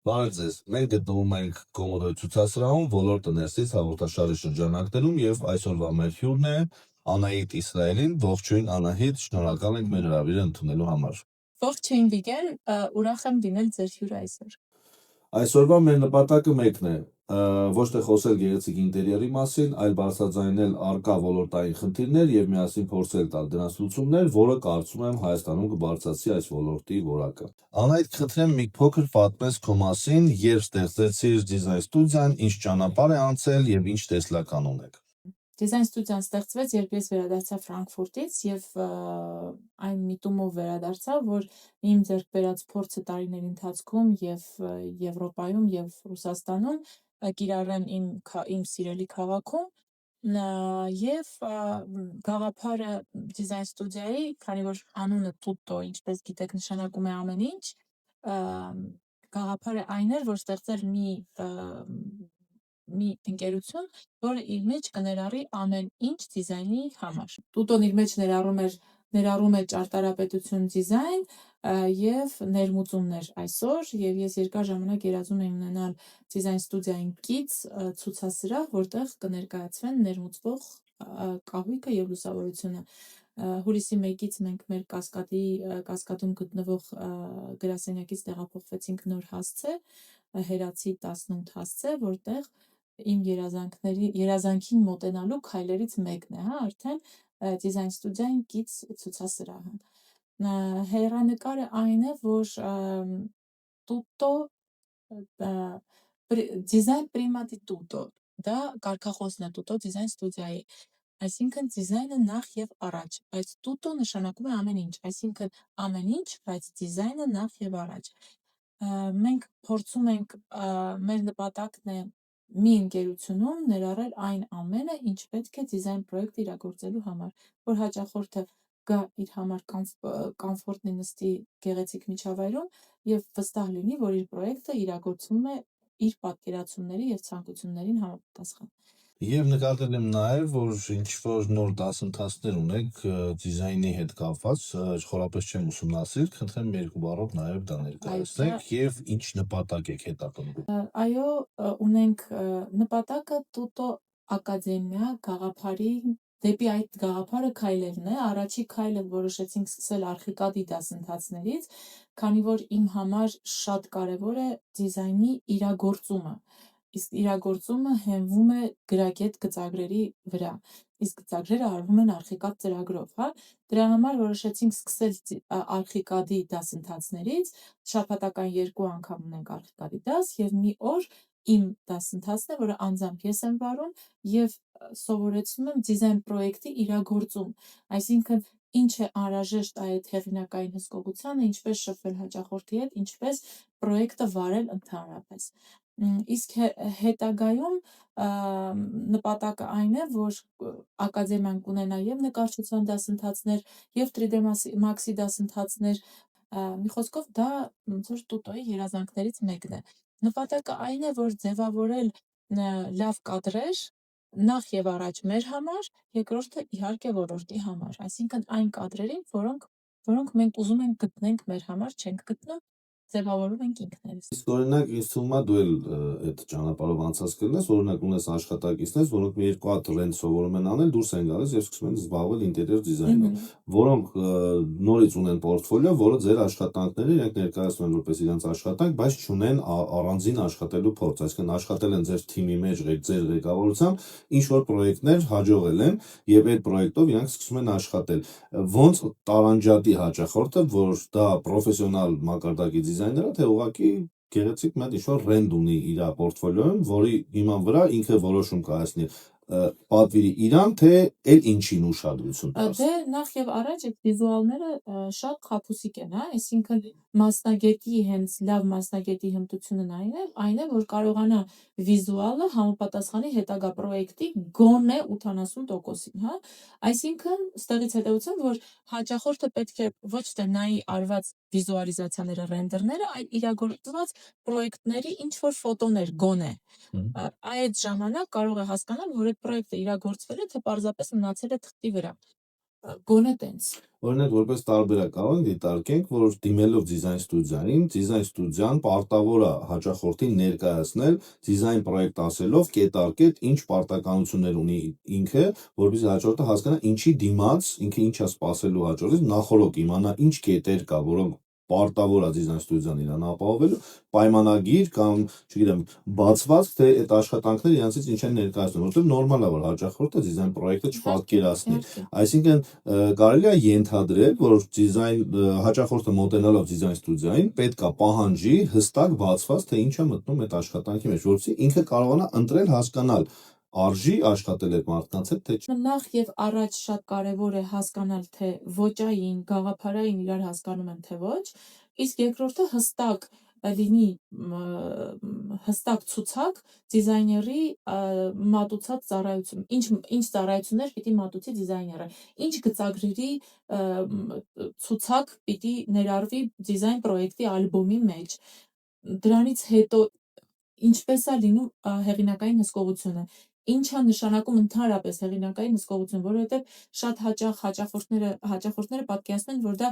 Բարև ձեզ, մենք գտնվում ենք Կոմոդոյի ցուցասրահում ոլորտը ներսից հաղորդաշարի շրջանակներում եւ այսօրվա մեր հյուրն է Անահիտ Իսրայելին, ողջույն Անահիտ, շնորհակալ ենք մեր հրավիրը ընդունելու համար։ Ողջույն Վիգեն, ուրախ եմ լինել ձեր հյուրը այսօր։ Այսօրվա մեր նպատակը մեկն է, ոչ թե խոսել գեղեցիկ ինտերիերի մասին, այլ բարձրաձայնել առկա ոլորտային խնդիրներ եւ միասին փորձել տալ դրանց լուծումներ, որը կարծում եմ Հայաստանում կբարձրացնի այս ոլորտի որակը։ Անահիտ, խնդրեմ մի փոքր պատմես քո մասին, երբ ստեղծեցիր դիզայն ստուդիան, ինչ ճանապարհ է անցել եւ ինչ տեսլական ունեք։ Դիզայն ստուդիան ստեղծվեց, երբ ես վերադարձա Ֆրանկֆուրտից եւ այն միտումով վերադարձա, որ իմ ձեռք բերած փորձը տարիների ընթացքում եւ Եվրոպայում եւ Ռուսաստանում կիրառեմ իմ սիրելի քաղաքում եւ գաղափարը դիզայն ստուդիայի, քանի որ անունը Tutto, ինչպես գիտեք, նշանակում է ամեն ինչ, գաղափարը այն էր, որ ստեղծել մի ընկերություն, որը իր մեջ կներառի ամեն ինչ դիզայնի համար։ Տուտոն իր մեջ ներառում է ճարտարապետություն դիզայն եւ ներմուծումներ այսօր, եւ ես երկար ժամանակ երազում եմ ունենալ դիզայն ստուդիային կից ցուցասրահ, որտեղ կներկայացվեն ներմուծվող կահույքը եւ լուսավորությունը։ Հուլիսի 1-ից մենք մեր կասկադում գտնվող գրասենյակից տեղափոխվեցինք նոր հասցե, Հերացի 18 հասցե, որտեղ իմ երազանքին մոտենալու քայլերից մեկն է, արդեն դիզայն ստուդիային կից ցուցասրահը։ Հեռանկարը այն է, որ Tutto դիզայն prima di tutto, դա կարգախոսն է Tutto դիզայն ստուդիայի, այսինքն դիզայնը նախ եւ առաջ, բայց Tutto նշանակում է ամեն ինչ, այսինքն ամեն ինչ, բայց դիզայնը նախ եւ առաջ։ Մենք փորձում ենք, մեր նպատակն է մի ընկերությունում ներառել այն ամենը, ինչ պետք է դիզայն պրոյեկտ իրագործելու համար, որ հաճախորդը գա իր համար կոմֆորտնի նստի գեղեցիկ միջավայրում եւ վստահ լինի, որ իր պրոյեկտը իրագործվում է իր պատկերացումների եւ ցանկություններին համապատասխան։ Եվ նկատել եմ նաև, որ ինչ-որ նոր դասընթացներ ունեք դիզայնի հետ կապված, խորապես չեմ ուսումնասիրել, խնդրեմ երկու բառով նաև դա ներկայացնեք եւ ինչ նպատակ եք հետապնդում։ Այո, ունենք նպատակը Tutto ակադեմիա գաղափարի դեպի այդ գաղափարը քայլելն է։ Առաջի քայլը որոշեցինք սկսել արխիկադի դասընթացներից, քանի որ իմ համար շատ կարևոր է դիզայնի իրագործումը։ Իսկ իրագործումը հենվում է գրագետ գծագրերի վրա, իսկ գծագրերը արվում են արխիկադ ծրագրով, հա։ Դրա համար որոշեցինք սկսել արխիկադի դասընթացներից, շաբաթական 2 անգամ ունենք արխիկադի դաս եւ մի օր իմ դասընթացն է, որը անձամբ ես եմ վարում եւ սովորեցնում եմ դիզայն պրոյեկտի իրագործում, այսինքն ինչ է անհրաժեշտ այդ հեղինակային հսկողությանը, ինչպես շփվել հաճախորդի հետ, ինչպես պրոյեկտը վարել ընդհանրապես։ Իսկ հետագայում նպատակը այն է, որ ակադեմիան կունենա եւ նկարչության դասընթացներ, եւ 3D Max-ի դասընթացներ, մի խոսքով դա ոնց որ Tutto-ի երազանքներից մեկն է։ Նպատակը այն է, որ ձևավորել լավ կադրեր նախ եւ առաջ մեր համար, երկրորդը իհարկե ոլորտի համար, այսինքն այն կադրերին, որոնք մենք ուզում ենք գտնենք մեր համար, չենք գտնում, ձևավորում ենք ինքներս։ Իսկ օրինակ ինձ թվում է դու էլ այդ ճանապարհով անցած կլինես, օրինակ ունես աշխատակիցներ, որոնք մի երկու հատ ռենտ սովորում են անել, դուրս են գալիս եւ սկսում են զբաղվել ինտերիեր դիզայնով, որոնք նորից ունեն պորտֆոլիո, որը ձեր աշխատանքները իրենք ներկայացնում են որպես իրենց աշխատանք, բայց չունեն առանձին աշխատելու փորձ, այսինքն աշխատել են ձեր թիմի մեջ, ձեր ղեկավարությամբ, ինչ որ պրոյեկտներ հաջողել են եւ այդ պրոյեկտով իրանք սկսում են աշխատել։ Ոնց տարանջատի հաճախորդը, որ դա պրոֆեսիոնալ մակարդակի դիզայներ է, թե ուղղակի գեղեցիկ մի հատ ինչ-որ ռենդ ունի իր պորտֆոլիոյում, որի հիման վրա ինքը որոշում կայացնի պատվիրի իրան, թե այլ ինչին ուշադրություն տաս։ Դե նախ եւ առաջ այդ վիզուալները շատ խաբուսիկ են, հա, այսինքն մասնագետի հենց լավ մասնագետի հմտությունն այն է, որ կարողանա վիզուալը համապատասխանի հետագա պրոյեկտի գոնե 80%-ին, հա։ Այսինքն ստեղից հետեւություն, որ հաճախորդը պետք է ոչ թե նայի արված վիզուալիզացիաները, ռենդերները, այլ իրագործված պրոյեկտների ինչ որ ֆոտոներ գոնե։ Այդ ժամանակ կարող է հասկանալ, որ այդ պրոյեկտը իրագործվել է, թե պարզապես մնացել է թղթի վրա։ Գոնե տենց։ Օրինակ որպես տարբերակ կարող ենք դիտարկենք, որ դիմելով դիզայն ստուդիան պարտավոր է հաճախորդին ներկայացնել դիզայն պրոյեկտ ասելով կետ-առ-կետ ինչ պարտականություններ ունի ինքը, որպեսզի հաճախորդը հասկանա ինչի դիմաց, ինքը ինչ է սպասելու հաճախորդից, նախօրոք իմանա ինչ կետեր կա, որոնք պարտավոր է դիզայն ստուդիան իրան ապահովելու, պայմանագիր կամ, չգիտեմ, բացված, թե այդ աշխատանքները իրենցից ինչ են ներկայացնում, որովհետև նորմալ է, որ հաճախորդը դիզայն պրոյեկտը չպատկերացնի։ Այսինքն կարելի է ենթադրել, որ հաճախորդը մոտենալով դիզայն ստուդիային պետք է պահանջի հստակ բացված, թե ինչ է մտնում այդ աշխատանքի մեջ, որովհետև ինքը կարողանա ընտրել, հասկանալ արժի աշխատել այդ մարդկանց հետ, թե չէ։ Նախ եւ առաջ շատ կարեւոր է հասկանալ, թե ոճային, գաղափարային իրար հասկանում են, թե ոչ, իսկ երկրորդը հստակ լինի հստակ ցուցակ դիզայների մատուցած ծառայություն, ինչ ծառայություններ պիտի մատուցի դիզայները, ինչ գծագրերի ցուցակ պիտի ներառվի դիզայն պրոյեկտի ալբոմի մեջ, դրանից հետո ինչպես է լինում հեղինակային հսկողությունը, ինչ է նշանակում ընդհանրապես հեղինակային հսկողություն, որովհետև շատ հաճախ հաճախորդները պատկերացնում են, որ դա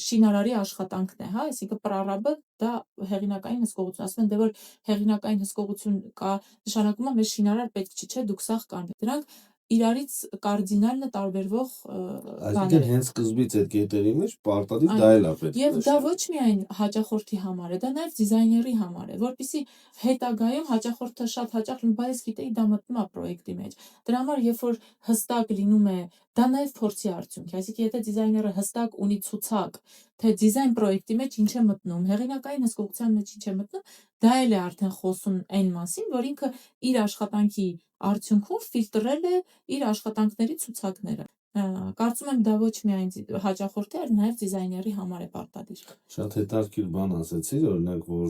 շինարարի աշխատանքն է, հա, այսինքն պրառաբը դա հեղինակային հսկողություն, ասում են, դե որ հեղինակային հսկողություն կա, նշանակում է մեր շինարար պետք չի, չէ, դուք սաղ կան։ Դրանք իրարից կարդինալը տարբերվող Այսինքն հենց սկզբից այդ կետերի մեջ պարտադիր դա էլ է պետք։ Եվ դա ոչ միայն հաճախորդի համար է, դա նաև դիզայների համար է, որպեսզի հետագայում հաճախորդը շատ հաճախ բայց գիտեի դա մտնում է պրոյեկտի մեջ։ Դրա համար երբ որ հստակ լինում է, դա նաև փորձի արդյունք է, այսինքն եթե դիզայները հստակ ունի ցուցակ, թե դիզայն պրոյեկտի մեջ ինչ է մտնում, հեղինակային հսկողության մեջ ինչ է մտնում, դա էլ է արդեն խոսում այն մասին, որ ինքը իր աշխատանքի արդյունքում ֆիլտրել է իր աշխատանքների ցուցակները։ Կարծում եմ դա ոչ միայն հաճախորդի, այլ նաև դիզայների համար է պարտադիր։ Շատ հետաքրքիր բան ասեցիր, օրինակ, որ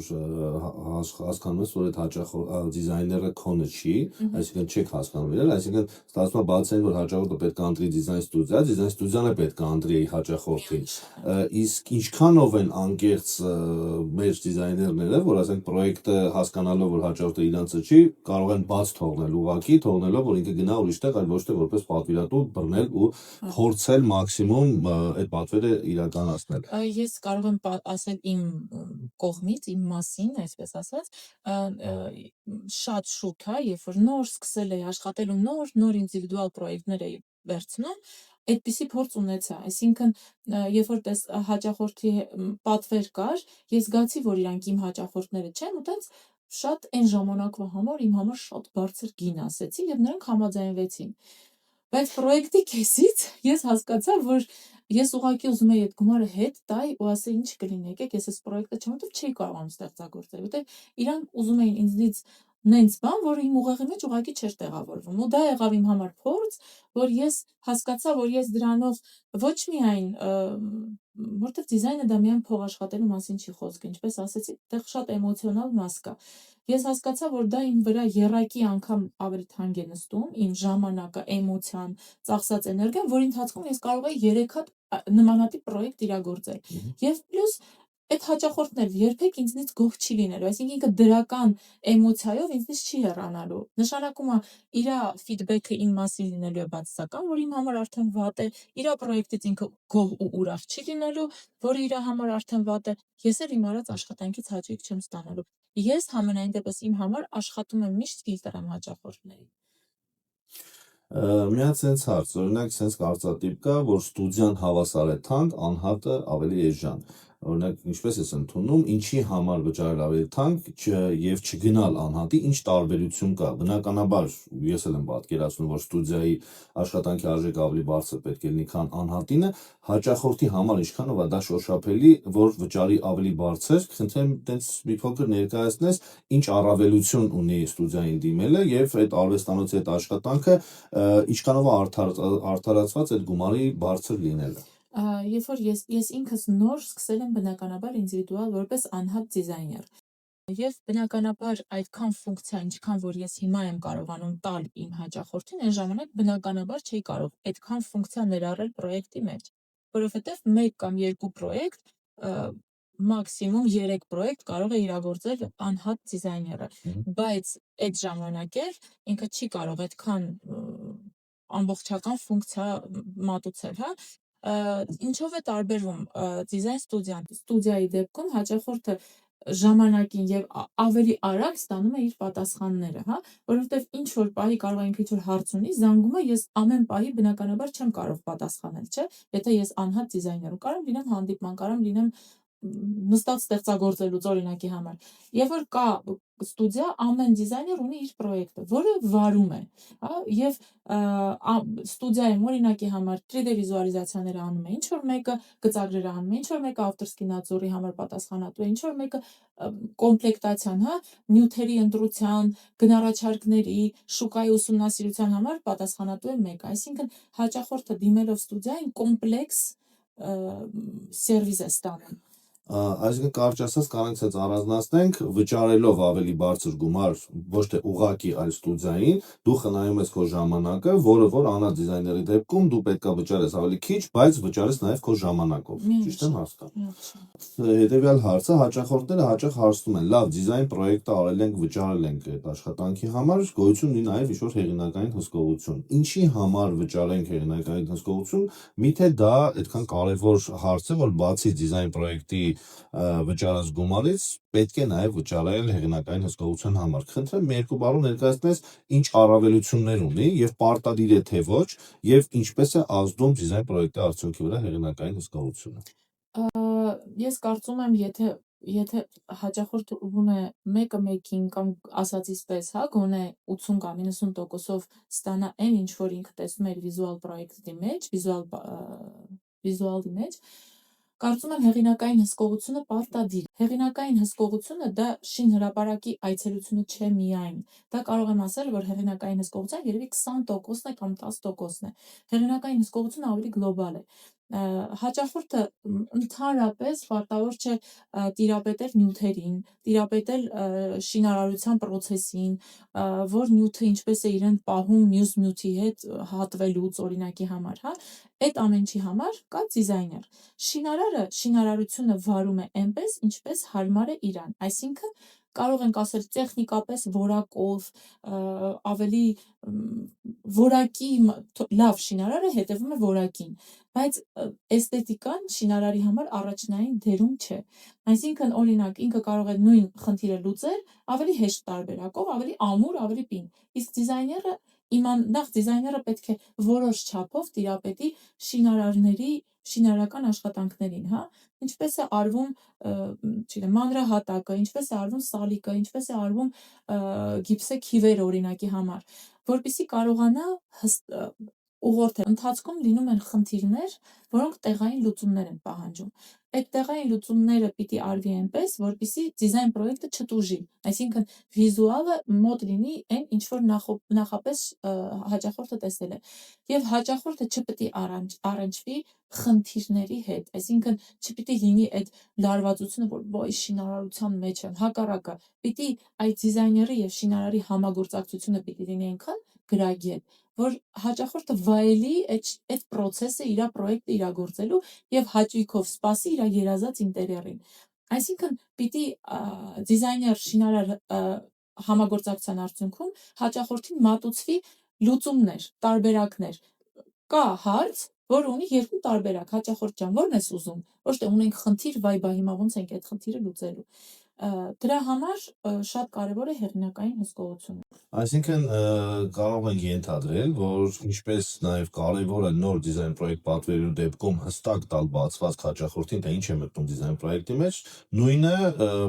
հասկանում ես, որ այդ դիզայները քոնը չի, այսինքն չեք հասկանում իրար, այսինքն ստացվում է բացային, որ հաճախորդը պետք է ընտրի դիզայն ստուդիան է պետք է ընտրի հաճախորդին։ Իսկ ինչքանով են անկեղծ մեր դիզայներները, որ ասենք պրոյեկտը հասկանալով, որ հաճախորդը իրանցը չի, կարող են բաց թողնել ուղղակի, թողնելով, որ ինքը գնա ուրիշ տեղ, այլ ոչ թե որպես պատվիրատու բռնել ու փորձել մաքսիմում այդ պատվերը իրականացնել։ Ես կարող եմ ասել իմ կողմից, իմ մասին, այսպես ասած, շատ շուտ, հա, երբ որ նոր սկսել էի աշխատել ու նոր ինդիվիդուալ պրոյեկտներ էի վերցնում, այդպիսի փորձ ունեցա, այսինքն երբ որ հաճախորդի պատվեր կար, ես զգացի, որ իրանք իմ հաճախորդները չեն, ու տենց շատ այն ժամանակվա համար իմ համար շատ բարձր գին ասեցի եւ նրանք համաձայնվեցին։ Բայց պրոյեկտի կեսից ես հասկացա, որ ես ուղղակի ուզում եի այդ գումարը հետ տայի ու ասեի ինչ կլինի, եկեք ես այս պրոյեկտը չեմ, որտեղ չի կարողանում ստեղծագործել, որտեղ իրանք ուզում էին ինձնից նենց բան, որը իմ ուղեղի մեջ ուղղակի չէր տեղավորվում։ Ու դա եղավ իմ համար փորձ, որ ես հասկացա, որ ես դրանով ոչ միայն որտեղ դիզայնը դա միայն փող աշխատելու մասին չի խոսքը, ինչպես ասեցի, այդտեղ շատ էմոցիոնալ մաս կա։ Ես հասկացա, որ դա իմ վրա եռակի անգամ ավելի թանկ է նստում, իմ ժամանակը, էմոցիան, ծախսած էներգիան, որի ընթացքում ես կարող էի 3 հատ նմանատիպ պրոյեկտ իրագործել։ Եվ պլյուս այդ հաճախորդն էլ երբեք ինձնից գոհ չի լինելու, այսինքն ինքը դրական էմոցիայով ինձնից չի հեռանալու։ Նշանակում է իր ֆիդբեքը իմ մասին լինելու է բացասական, որ իմ համար արդեն վատ է, իր պրոյեկտից ինքը գոհ ու ուրախ չի լինելու, որը իր համար արդեն վատ է։ Ես էլ իմ արած աշխատանքից հաճույք չեմ ստանալու։ Ես համենայն դեպս իմ համար աշխատում եմ միշտ ֆիլտրեմ հաճախորդների։ Մի հատ sense հարց, օրինակ sense կարծատիպ կա, որ ստուդիան հավասար է թանկ, անհատը ավելի էժան։ Օրինակ ինչպես ես ընդունում, ինչի համար վճարել ավելի թանկ եւ չգնալ անհատի, ինչ տարբերություն կա։ Բնականաբար ես էլ եմ պատկերացնում, որ ստուդիայի աշխատանքի արժեքը ավելի բարձր պետք է լինի, քան անհատինը, հաճախորդի համար ինչքանով է դա շոշափելի, որ վճարի ավելի բարձր, խնդրեմ տենց մի փոքր ներկայացնես, ինչ առավելություն ունի ստուդիային դիմելը եւ այդ արվեստանոցի այդ աշխատանքը ինչքանով է արդարացված այդ գումարի բարձր լինելը։ Երբ որ ես ինքս նոր սկսել եմ բնականաբար ինդիվիդուալ որպես անհատ դիզայներ։ Եվ բնականաբար այդքան ֆունկցիա, ինչքան որ ես հիմա եմ կարողանում տալ իմ հաճախորդին, այն ժամանակ բնականաբար չէի կարող այդքան ֆունկցիա ներառել պրոյեկտի մեջ, որովհետև 1 կամ 2 պրոյեկտ, մաքսիմում 3 պրոյեկտ կարող է իրագործել անհատ դիզայները, բայց այդ ժամանակ էլ ինքը չի կարող այդքան ամբողջական ֆունկցիա մատուցել, հա։ Ինչով է տարբերվում դիզայն ստուդիան։ Ստուդիայի դեպքում հաճախորդը ժամանակին եւ ավելի արագ ստանում է իր պատասխանները, հա, որովհետեւ ինչ որ պահի կարող է ինքը ինչ որ հարց ունի, զանգում է, ես ամեն պահի բնականաբար չեմ կարող պատասխանել, չէ՞։ Եթե ես անհատ դիզայներ ու կարող լինեմ հանդիպման, կարող լինեմ նստած ստեղծագործելուց օրինակի համար։ Երբ որ կա ստուդիա, ամեն դիզայներ ունի իր պրոյեկտը, որը վարում է, հա, եւ ստուդիայում օրինակի համար 3D վիզուալիզացիաները անում է, ինչ որ մեկը գծագրերը անում է, ինչ որ մեկը ավտորսկի նadzորի համար պատասխանատու է, ինչ որ մեկը կոմպլեկտացիան, հա, նյութերի ընտրության, գնառաչարկների, շուկայի ուսումնասիրության համար պատասխանատու է մեկը, այսինքն հաճախորդը դիմելով ստուդիային կոմպլեքս սերվիս է ստանում։ Այսինքն կարճ ասած կանենք ցած առանձնացնենք վճարելով ավելի բարձր գումար ոչ թե ուղակի այլ ստուդիային դու խնայում ես քո ժամանակը, որը որ անհատ դիզայների դեպքում դու պետքա վճարես ավելի քիչ, բայց վճարես նաև քո ժամանակով, ճիշտ եմ հասկանում։ Հետևյալ հարցը հաճախորդները հաճախ հարցնում են, լավ, դիզայն պրոյեկտը արել ենք, վճարել ենք այդ աշխատանքի համար, գոյություն ունի նաև ինչ-որ հեղինակային հսկողություն։ Ինչի համար վճարենք հեղինակային հսկողություն, միթե դա այդքան կարևոր հարց է, որ բացի դիզայն պրոյեկտի վճարած գումարից պետք է նաև վճարել հեղինակային հսկողության համար։ Խնդրեմ մի երկու բառով ներկայացնես ինչ առավելություններ ունի եւ պարտադիր է թե ոչ եւ ինչպես է ազդում դիզայն պրոյեկտի արդյունքի վրա հեղինակային հսկողությունը։ Ես կարծում եմ, եթե հաճախորդը ուզում է մեկը մեկին կամ ասածից պես, հա, գոնե 80 կամ 90%-ով ստանա այն ինչ որ ինքը տեսնում է վիզուալ պրոյեկտի մեջ, վիզուալի մեջ, կարծում եմ հեղինակային հսկողությունը պարտադիր։ Հեղինակային հսկողությունը դա շինհրապարակի այցելությունը չէ միայն։ Դա կարող եմ ասել, որ հեղինակային հսկողության երևի 20%-ն է կամ 10%-ն է։ Հեղինակային հսկողությունը ավելի գլոբալ է։ Հաճախորդը ընդհանրապես պարտավոր չէ տիրապետել նյութերին, տիրապետել շինարարության պրոցեսին, որ նյութը ինչպես է իրեն պահում մյուս նյութի հետ հատվելուց օրինակի համար, հա, այդ ամեն ինչի համար կա դիզայներ։ Շինարարը շինարարությունը վարում է այնպես, ինչպես հարմար է իրան, այսինքն կարող ենք ասել տեխնիկապես որակով, ավելի որակի լավ շինարարը հետևում է որակին, բայց էսթետիկան շինարարի համար առաջնային դերում չէ։ Այսինքն օրինակ ինքը կարող է նույն խնդիրը լուծել ավելի հեշտ տարբերակով, ավելի ամուր, ավելի պին։ Իսկ դիզայները նախ դիզայները պետք է որոշ չափով տիրապետի շինարարների շինարարական աշխատանքներին, հա, ինչպես է արվում, չգիտեմ, մանրահատակը, ինչպես է արվում սալիկը, ինչպես է արվում գիպսե քիվերը օրինակի համար, որպեսզի կարողանա ուղղորդել։ Ընթացքում լինում են խնդիրներ, որոնք տեղային լուծումներ են պահանջում։ Այդ տեղային լուծումները պիտի արվի այնպես, որպեսզի դիզայն պրոյեկտը չտուժի, այսինքն վիզուալը մոտ լինի այն, ինչ որ նախապես հաճախորդը տեսել է։ Եվ հաճախորդը չպիտի առնչվի խնդիրների հետ, այսինքն չպիտի լինի այդ լարվածությունը, որ ոյ շինարարության մեջ եմ, հակառակը, պիտի այդ դիզայների եւ շինարարի համագործակցությունը պիտի լինի այնքան գրագետ, որ հաճախորդը վայելի այդ process-ը իր պրոյեկտը իրագործելու եւ հաճույքով սպասի իր երազած ինտերիերին։ Այսինքն պիտի դիզայներ շինարար համագործակցության արդյունքում հաճախորդին մատուցվի լուծումներ, տարբերակներ։ Կա հարց, որ ունի երկու տարբերակ, հաճախորդ ջան, ո՞րն ես ուզում։ Ոչ թե ունենք խնդիր, վայ բա հիմա ոնց ենք այդ խնդիրը լուծելու։ Դրա համար շատ կարևոր է հեղինակային հսկողությունը։ Այսինքն կարող ենք ենթադրել, որ ինչպես նաև կարևոր է նոր դիզայն պրոյեկտ պատվերելու դեպքում հստակ տալ բացված հաճախորդին, թե ինչ է մտնում դիզայն պրոյեկտի մեջ, նույնը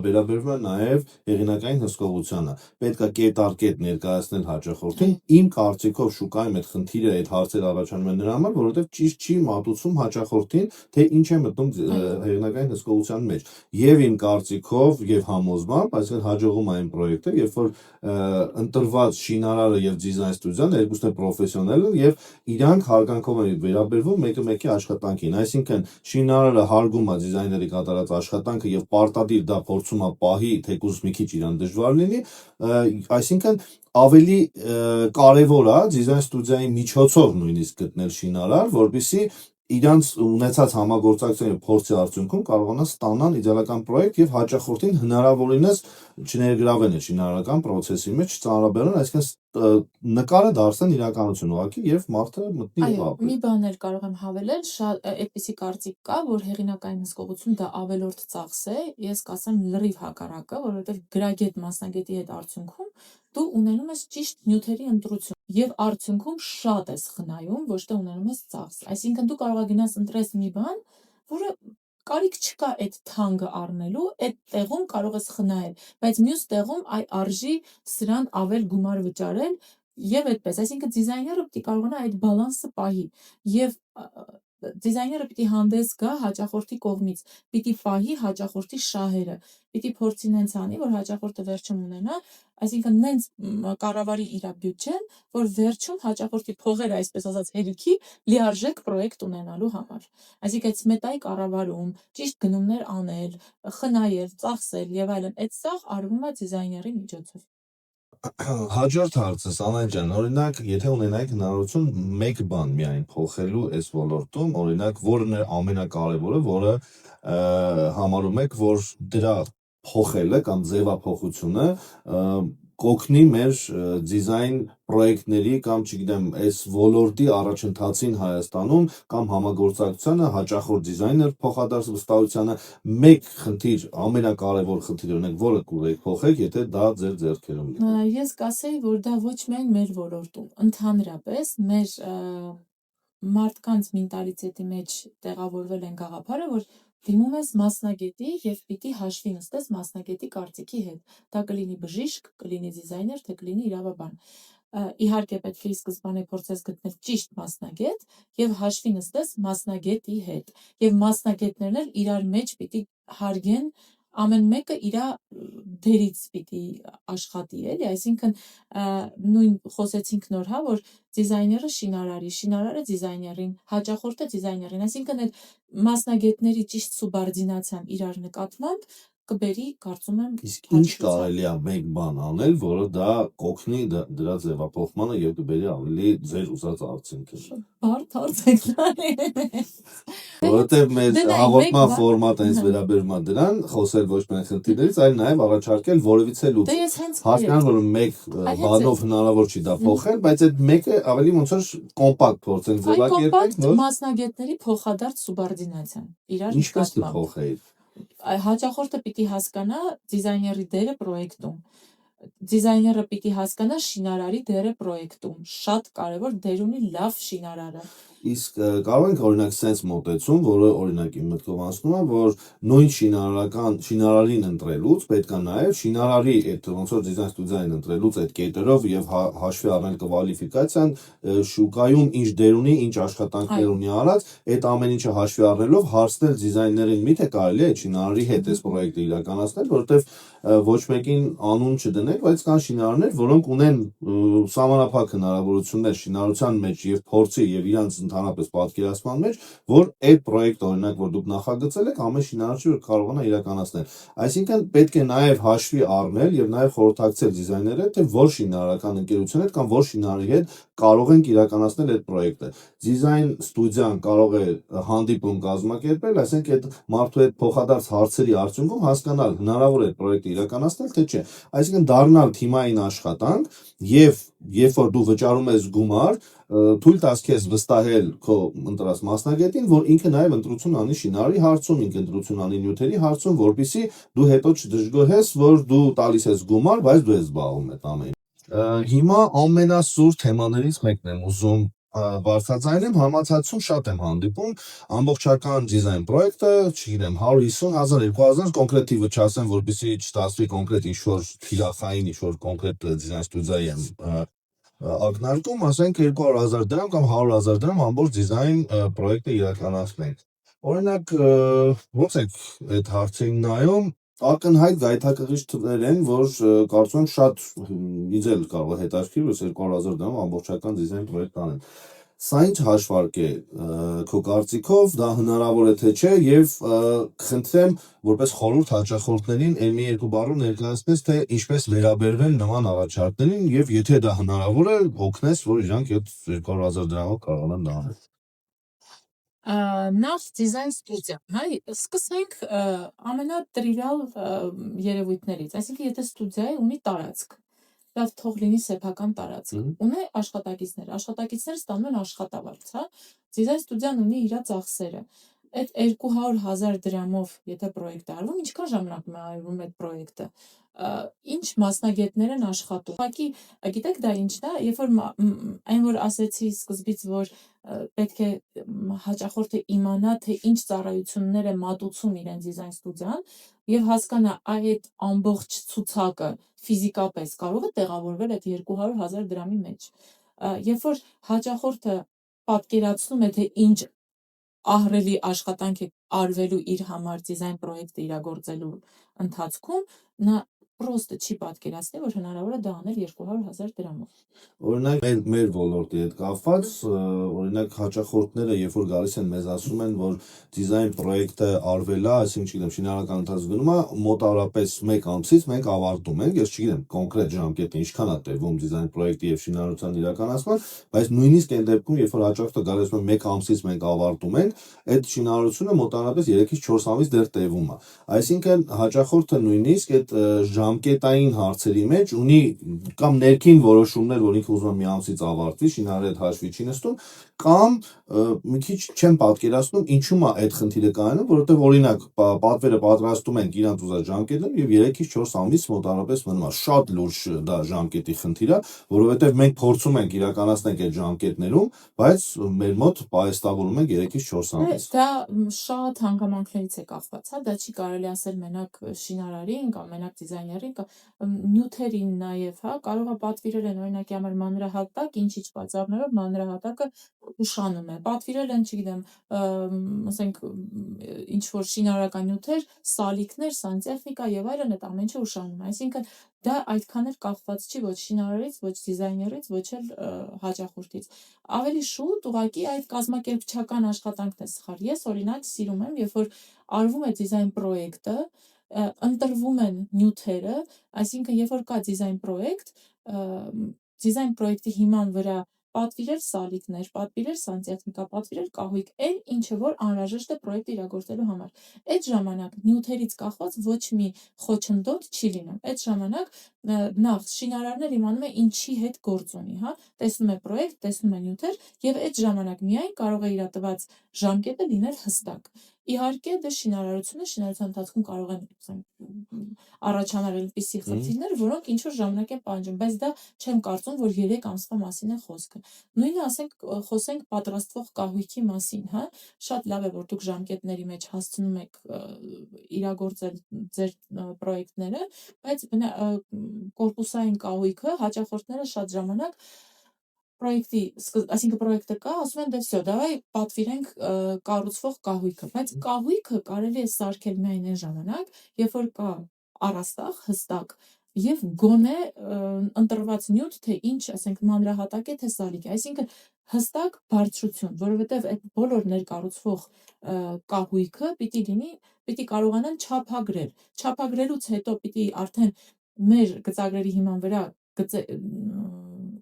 վերաբերվում է նաև հեղինակային հսկողությանը։ Պետք է կետ առ կետ ներկայացնել հաճախորդին։ Իմ կարծիքով շուկայում այդ խնդիրը, այդ հարցերը առաջանում են նրա համար, որովհետև ճիշտ չի մատուցում հաճախորդին, թե ինչ է մտնում հեղինակային հսկողության մեջ։ Եվ իմ կարծիքով եւ համոզմամբ, այսինքն հաջողում այն պրոյեկտը, երբ որ ընտրված շինարարը եւ դիզայն ստուդիան երկուսն էլ պրոֆեսիոնալ են եւ իրանք հարգանքով են վերաբերվում մեկը մեկի աշխատանքին, այսինքն շինարարը հարգում է դիզայների կատարած աշխատանքը եւ պարտադիր դա փորձում է պահի, թեկուզ մի քիչ իրան դժվար լինի, այսինքն ավելի կարևոր է դիզայն ստուդիայի միջոցով նույնիսկ գտնել շինարար, որպեսզի իրանց ունեցած համագործակցության եւ փորձի արդյունքում կարողանան ստանան իդեալական պրոյեկտ եւ հաճախորդին հնարավորինս չներգրավեն այդ շինարարական process-ի մեջ, չծանրաբեռնեն, այսինքն նկարը դարձնեն իրականություն ուղղակի եւ մարդը մտնի եւ Այո, ապրի։ մի բան էլ կարող եմ հավելել, շատ այդպիսի կարծիք կա, որ հեղինակային հսկողություն դա ավելորդ ծախս է, ես կասեմ լրիվ հակառակը, որովհետեւ գրագետ մասնագետի հետ արդյունքում դու ունենում ես ճիշտ նյութերի ընտրություն եւ արդյունքում շատ ես խնայում, ոչ թե ունենում ես ծախս։ Այսինքն դու կարող ես գնաս ընտրես մի բան, որը կարիք չկա այդ թանկը առնելու, այդ տեղում կարող ես խնայել, բայց մյուս տեղում արժի սրան ավել գումար վճարել եւ այդպես, այսինքն դիզայները պիտի կարողանա այդ բալանսը պահի եւ դիզայները պիտի հանդես գա հաճախորդի կողմից, պիտի պահի հաճախորդի շահերը, պիտի փորձի նենց անի, որ հաճախորդը վերջում ունենա, այսինքն նենց կառավարի իր բյուջեն, որ վերջում հաճախորդի փողերը, այսպես ասած, հերիքի լիարժեք պրոյեկտ ունենալու համար։ Այսինքն այդ սմետայի կառավարում, ճիշտ գնումներ անել, խնայել, ծախսել եւ այլն, այդ սաղ արվում է դիզայների միջոցով։ Հաջորդ հարցս Անան ջան, օրինակ, եթե ունենայիք հնարավորություն մեկ բան միայն փոխելու այս ոլորտում, օրինակ, որն է ամենակարևորը, որը համարում եք, որ դրա փոխելը կամ ձևափոխությունը կօգնի մեր դիզայն պրոյեկտների կամ, չգիտեմ, այս ոլորտի առաջընթացին Հայաստանում կամ համագործակցությանը, հաճախորդ դիզայներ փոխադարձ վստահությանը, մեկ խնդիր, ամենակարևոր խնդիրը ունենք, որը կուզեիք փոխեք, եթե դա ձեր ձեռքերում լինի։ Ես կասեի, որ դա ոչ միայն մեր ոլորտում, ընդհանրապես մեր մարդկանց մենտալիտետի մեջ տեղավորվել են գաղափարը, որ դիմում ես մասնագետի եւ պիտի հաշվի նստես մասնագետի կարծիքի հետ։ Դա կլինի բժիշկ, կլինի դիզայներ, թե կլինի իրավաբան։ Իհարկե պետք է սկզբանե փորձես գտնել ճիշտ մասնագետ եւ հաշվի նստես մասնագետի հետ։ Եվ մասնագետներն էլ իրար մեջ պիտի հարգեն ամեն մեկը իր դերից պիտի աշխատի, էլի, այսինքն նույն խոսեցինք նոր, հա, որ դիզայները շինարարի, շինարարը դիզայներին, հաճախորդը դիզայներին, այսինքն այդ մասնագետների ճիշտ սուբորդինացիան իրար նկատմամբ կբերի, կարծում եմ, Իսկ ինչ կարելի է մեկ բան անել, որը դա կօգնի դրա ձևափոխմանը եւ կբերի ավելի ձեր ուզած արդյունքին։ Բարդ հարց եք տալի։ Որովհետեւ մեր հաղորդման ֆորմատը հենց վերաբերում է դրան, խոսել ոչ միայն խնդիրներից, այլ նաեւ առաջարկել որևիցե լուծում։ Հասկանալ, որ մեկ բանով հնարավոր չի դա փոխել, բայց այդ մեկը ավելի ոնց որ կոմպակտ փորձենք ձևակերպել, որ մասնագետների փոխադարձ սուբորդինացիան իրար ինչպես կփոխեիք։ Հաճախորդը պիտի հասկանա դիզայների դերը պրոյեկտում։ Դիզայները պիտի հասկանա շինարարի դերը պրոյեկտում։ Շատ կարևոր դեր ունի լավ շինարարը։ Իսկ կարող ենք օրինակ sense մոտեցում, որը օրինակ իմ մտքով անցնում է, որ նույն շինարարին ընտրելուց պետք է նաև շինարարի այդ ոնց որ դիզայն ստուդիային ընտրելուց այդ կետերով եւ հաշվի առնել կվալիֆիկացիան, շուկայում ինչ դեր ունի, ինչ աշխատանքներ ունի արած, այդ ամեն ինչը հաշվի առնելով հարցնել դիզայներին միթե կարելի է շինարարի հետ այս պրոյեկտը իրականացնել, որովհետեւ ոչ մեկին անուն չդնենք, բայց կան շինարարներ, որոնք ունեն սահմանափակ հնարավորություններ շինարարության մեջ եւ փորձի եւ իրանց ընդհանրապես պատկերացման մեջ, որ այդ պրոյեկտը օրինակ որ դուք նախագծել եք, ամեն շինարար չի որ կարողանա իրականացնել։ Այսինքն պետք է նաեւ հաշվի առնել եւ նաեւ խորհրդակցել դիզայները, թե որ շինարարական ընկերության հետ կամ որ շինարարի հետ կարող ենք իրականացնել այդ պրոյեկտը։ Դիզայն ստուդիան կարող է հանդիպում կազմակերպել, այսինքն այդ մարդու հետ փոխադարձ հարցերի արդյունքում հասկանալ հնարավոր է պրոյեկտը իրականացնել թե չէ։ Այսինքն դառնալ թիմային աշխատանք եւ երբ որ դու վճարում ես գումար, թույլ տաս քեզ վստահել քո ընտրած մասնագետին, որ ինքը նաև ընտրություն անի շինարարի հարցում, ինքը ընտրություն անի նյութերի հարցում, որպեսզի դու հետո չդժգոհես, որ դու տալիս ես գումար, բայց դու ես զբաղվում այդ ամեն ինչը։ Հիմա ամենասուր թեմաներից մեկն եմ ուզում բարձրաձայնեմ, համացածում շատ եմ հանդիպում, ամբողջական դիզայն պրոյեկտը, չգիտեմ, 150,000, 200,000 կոնկրետ թիվը չասեմ, որպեսզի չստացվի կոնկրետ ինչ-որ թիրախային, ինչ-որ կոնկրետ դիզայն ստուդիայի եմ ակնարկում, ասենք 200,000 դրամ կամ 100,000 դրամ ամբողջ դիզայն պրոյեկտը իրականացնենք։ Օրինակ, ո՞նց եք այդ հարցին նայում, ակնհայտ գայթակղիչ թվեր են, որ կարծում եմ շատ ինձ էլ կարող է հետաքրքիր, որ 200,000 դրամ ամբողջական դիզայն պրոյեկտ անեն։ Սա ինչ հաշվարկ է քո կարծիքով, դա հնարավոր է թե չէ եւ կխնդրեմ որպես խորհուրդ հաճախորդներին այն մի երկու բառով ներկայացնես թե ինչպես վերաբերվել նման առաջարկներին եւ եթե դա հնարավոր է օգնես որ իրանք այդ 200,000 դրամով կարողանան դա անել։ Նախ դիզայն ստուդիա, հա, սկսենք ամենատրիվիալ երևույթներից, այսինքն եթե ստուդիա ունի տարածք, լավ թող լինի սեփական տարածք, ունի աշխատակիցները ստանում են աշխատավարձ, հա, դիզայն ստուդիան ունի իր ծախսերը, այդ 200,000 դրամով եթե պրոյեկտ արվում, ինչքան ժամանակ արվում այդ պրոյեկտը, ինչ մասնագետներ են աշխատում, ուղղակի գիտեք դա ինչն է, երբ որ այն որ ասեցի սկզբից, որ պետք է հաճախորդը իմանա, թե ինչ ծառայություններ է մատուցում իրեն դիզայն ստուդիան եւ հասկանա այդ ամբողջ ցուցակը ֆիզիկապես կարող է տեղավորվել այդ 200,000 դրամի մեջ։ Երբ որ հաճախորդը պատկերացնում է, թե ինչ ահռելի աշխատանք է արվելու իր համար դիզայն պրոյեկտը իրագործելու ընթացքում, նա պրոստը չի պատկերացնի, որ հնարավոր է դա անել 200,000 դրամով։ Օրինակ մեր ոլորտի հետ կապված, օրինակ հաճախորդները, երբ որ գալիս են մեզ ասում են, որ դիզայն պրոյեկտը արվել է, այսինքն չգիտեմ, շինարարական ընթացք գնում է, մոտավորապես 1 ամսից մենք ավարտում ենք, ես չգիտեմ կոնկրետ ժամկետը ինչքան է տևում դիզայն պրոյեկտի եւ շինարարության իրականացման, բայց նույնիսկ այն դեպքում, երբ որ հաճախորդը գալիս է 1 ամսից մենք ավարտում ենք, այդ շինարարությունը մոտավորապես 3-ից 4 ամիս դեռ տևում է։ Այսինքն հաճախորդը նույնիսկ այդ ժամկետային հարցերի մեջ ունի կամ ներքին որոշումներ, որ ինքը ուզում է մի ամսից ավարտվի, շինարարի հետ հաշվի չի նստում, կամ մի քիչ չեմ պատկերացնում ինչու՞ է այդ խնդիրը կայանում, որովհետև օրինակ պատվերը պատրաստում են իրանց ուզած ժամկետում եւ 3-ից 4 ամիս մոտավորապես մնում է։ Շատ լուրջ դա ժամկետի խնդիր է, որովհետև մենք փորձում ենք իրականացնել այդ ժամկետներում, բայց մեր մոտ պահեստավորում ենք 3-ից 4 ամիս։ Դա շատ հանգամանքներից է կախված, հա, դա չի կարելի ասել մենակ շինարարին կամ մենակ դիզայներին, կամ նյութերին նաեւ, հա, կարող է պատվիրել են օրինակի համար մանրահատակ, ինչ-ինչ պատճառներով մանրահատակը ուշանում է, պատվիրել են, չգիտեմ, ասենք ինչ որ շինարարական նյութեր, սալիկներ, սանտեխնիկա եւ այլն, այդ ամեն ինչը ուշանում է, այսինքն դա այդքան էլ կախված չի ոչ շինարարից, ոչ դիզայներից, ոչ էլ հաճախորդից։ Ավելի շուտ ուղղակի այդ կազմակերպչական աշխատանքն է սխալ։ Ես օրինակ սիրում եմ, երբ որ արվում է դիզայն պրոյեկտը, ընտրվում են նյութերը, այսինքն երբ որ կա դիզայն պրոյեկտի հիման վրա պատվիրել սալիկներ, պատվիրել սանտեխնիկա, պատվիրել կահույք, այն ինչը որ անհրաժեշտ է պրոյեկտը իրագործելու համար։ Այդ ժամանակ նյութերից կախված ոչ մի խոչընդոտ չի լինում։ Այդ ժամանակ նախ շինարարներ իմանում է ինչի հետ գործ ունի, հա, տեսնում է պրոյեկտ, տեսնում է նյութեր եւ այդ ժամանակ միայն կարող է իր տված ժամկետը լինել հստակ։ Իհարկե, դե շինարարության ընթացքում կարող են առաջանալ այնպիսի խնդիրներ, որոնք ինչ որ ժամանակ են պահանջում, բայց դա չեմ կարծում, որ 3 ամսվա մասին է խոսքը։ Նույնը խոսենք պատրաստվող կահույքի մասին, հա, շատ լավ է, որ դուք ժամկետների մեջ հասցնում եք իրագործել ձեր պրոյեկտները, բայց կորպուսային կահույքը հաճախորդները շատ ժամանակ այսինքն պրոյեկտը կա, ասում են դե վсё, давай պատվիրենք կառուցվող կահույքը, բայց կահույքը կարելի է սարքել միայն այն ժամանակ, երբ որ կա առաստաղ հստակ եւ գոնե ընտրված նյութ, թե ինչ, ասենք մանրահատակ է, թե սալիկ է, այսինքն հստակ բարձրություն, որովհետեւ այդ բոլոր ներկառուցվող կահույքը պիտի կարողանան չափագրել։ Չափագրելուց հետո պիտի արդեն մեր գծագրերի հիման վրա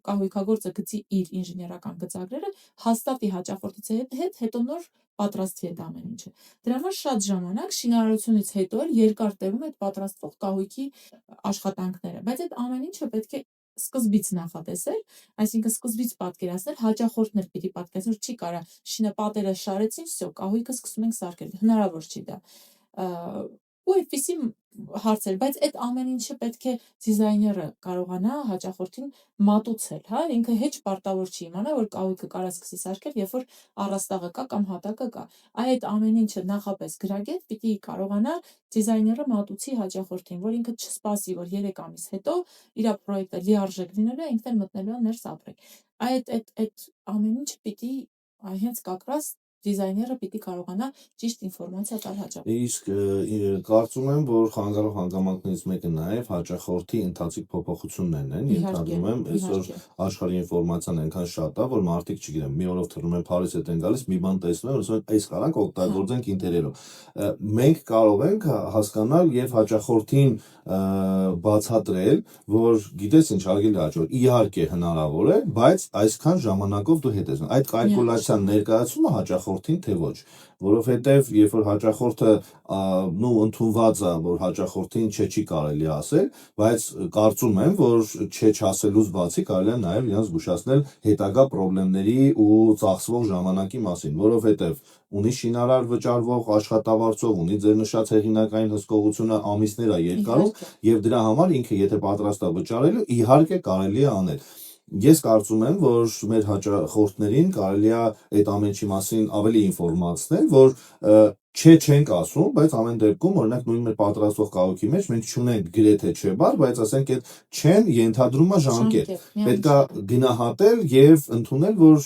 կահույքագործը գծի իր ինժեներական գծագրերը, հաստատի հաճախորդի հետ, հետո նոր պատրաստվի այդ ամեն ինչը։ Դրա համար շատ ժամանակ շինարարությունից հետո էլ երկար տևում է այդ պատրաստվող կահույքի աշխատանքները, բայց այդ ամեն ինչը պետք է սկզբից նախատեսել, այսինքն սկզբից պատկերացնել, հաճախորդն էլ պիտի պատկերացնել, որ չի կարա շինապատերը շարեցին, վсё, կահույքը սկսում ենք սարքել, հնարավոր չի դա։ Ու այդպիսի հարցեր, բայց այդ ամեն ինչը պետք է դիզայները կարողանա հաճախորդին մատուցել, հա, ինքը հեչ պարտավոր չի իմանա, որ կահույքը կարա սկսի սարքել, երբ որ առաստաղը կա կամ հատակը կա։ Այդ ամեն ինչը նախապես գրագետ պիտի կարողանա դիզայները մատուցի հաճախորդին, որ ինքը չսպասի, որ 3 ամիս հետո իր պրոյեկտը լիարժեք լինելու է, ինքն էլ մտնելու է ներս ապրել։ Այդ ամեն ինչը պիտի հենց կակրած դիզայները պիտի կարողանա ճիշտ ինֆորմացիա տալ հաճախորդին։ Իսկ կարծում եմ, որ խանգարող հանգամանքներից մեկը նաև հաճախորդի ընթացիկ փոփոխություններն են, ենթադրում եմ, այսօր աշխարհի ինֆորմացիան այնքան շատ է, որ մարդիկ, չգիտեմ, մի օրով թռնում են Փարիզ հետ են գալիս, մի բան տեսնում են, ասում են, այս կարանք օգտագործենք ինտերիերով։ Մենք կարող ենք հասկանալ եւ հաճախորդին բացատրել, որ գիտես ինչ, հարգելի հաճախորդ, իհարկե հնարավոր է, բայց այսքան ժամանակով դու հետ ես։ Այդ կալկուլյացիան ներկայացումը հաճախորդին հաճախորդին, թե ոչ, որովհետև երբ որ հաճախորդը ընդունված է, որ հաճախորդին չի կարելի ասել, բայց կարծում եմ, որ չասելուց բացի կարելի է նաև իրենց զգուշացնել հետագա խնդիրների ու ծախսվող ժամանակի մասին, որովհետև ունի շինարար վճարվող աշխատավարձով, ունի ձեր նշած հեղինակային հսկողությունը ամիսներ է երկարում եւ դրա համար ինքը եթե պատրաստ է վճարելու, իհարկե կարելի է անել։ Ես կարծում եմ, որ մեր հաճախորդներին կարելի է այդ ամեն ինչի մասին ավելի ինֆորմացնել, որ չենք ասում, բայց ամեն դեպքում օրինակ նույն մեր պատրաստող կահույքի մեջ մենք չունենք գրեթե չէ բառ, բայց ասենք այդ չեն ենթադրում է ժամկետ։ Պետք է գնահատել եւ ընդունել, որ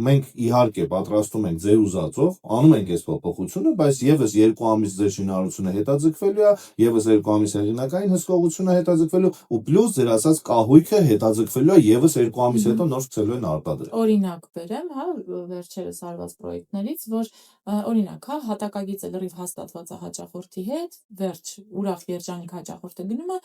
մենք իհարկե պատրաստում ենք ձեր ուզածով, անում ենք այս փոփոխությունը, բայց եւս 2 ամիս ձեր շինարարությունը հետաձգվելու է, եւս 2 ամիս հեղինակային հսկողությունը հետաձգվելու ու պլյուս ձեր ասած կահույքը հետաձգվելու է եւս 2 ամիս հետո նոր սկսելու են արտադրել։ Օրինակ բերեմ, հա, վերջերս արված պրոյեկտներից, որ օրինակ, հա, հատակագիծը լրիվ հաստատված է հաճախորդի հետ, վերջ ուրախ երջանիկ հաճախորդը գնում է,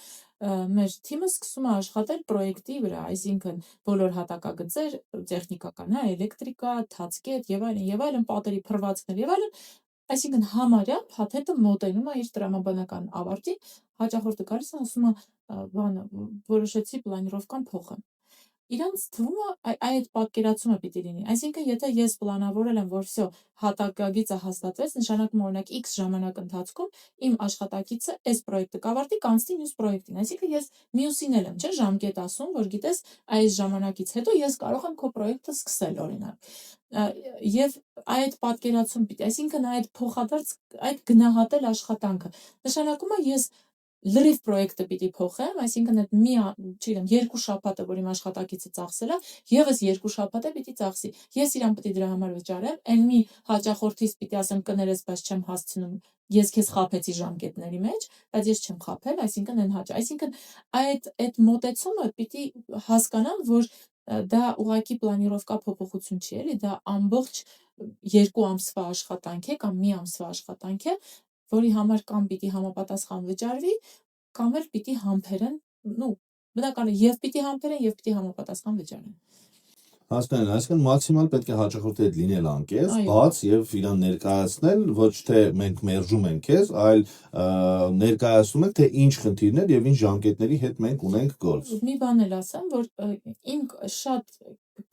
մեր թիմը սկսում է աշխատել պրոյեկտի վրա, այսինքն բոլոր հատակագծեր, տեխնիկական, հա, էլեկտրիկա, թացկետ եւ այլն, պատերի փռվածքներ եւ այլն, այսինքն համարյա փաթեթը մոտենում է իր տրամաբանական ավարտին, հաճախորդը գալիս է ասում է, բանը, որոշեցի պլանիրովկան փոխեմ։ Իրանց թվում է այդ պատկերացումը պիտի լինի, այսինքն եթե ես պլանավորել եմ, որ վсё հատակագիծը հաստատվեց, նշանակում օրինակ X ժամանակ ընթացքում իմ աշխատակիցը այս պրոյեկտը կավարտի, կանցնի մյուս պրոյեկտին, այսինքն ես մյուսին եմ, չէ, ժամկետ ասում, որ գիտես, այս ժամանակից հետո ես կարող եմ քո պրոյեկտը սկսել օրինակ։ Եվ այդ պատկերացում պիտի, այսինքն այդ փոխադարձ այդ գնահատել աշխատանքը, նշանակում է ես լրիվ պրոյեկտը պիտի փոխեմ, այսինքն այդ չգիտեմ, 2 շաբաթը, որ իմ աշխատակիցը ծախսել է, եւս 2 շաբաթ է պիտի ծախսի։ Ես իրան պիտի դրա համար վճարեմ, այն մի հաճախորդից պիտի ասեմ կներես, բայց չեմ հասցնում, ես քեզ խաբեցի ժամկետների մեջ, բայց ես չեմ խաբել, այսինքն այսինքն այդ մոտեցումը պիտի հասկանան, որ դա ուղղակի պլանիրովկա փոփոխություն չի, էլի, դա ամբողջ 2 ամսվա աշխատանք է կամ մի ամսվա աշխատանք է, որի համար կամ պիտի համապատասխան վճարվի, կամ էլ պիտի համբերեն, բնական է, եւ պիտի համբերեն, եւ պիտի համապատասխան վճարեն։ Հասկանալի, այսինքն մաքսիմալ պետք է հաճախորդի հետ լինել անկես, բաց եւ իրան ներկայացնել, ոչ թե մենք մերժում ենք քեզ, այլ ներկայացնում ենք, թե ինչ խնդիրներ եւ ինչ ժամկետների հետ մենք ունենք գործ։ Մի բան էլ ասեմ, որ իմ շատ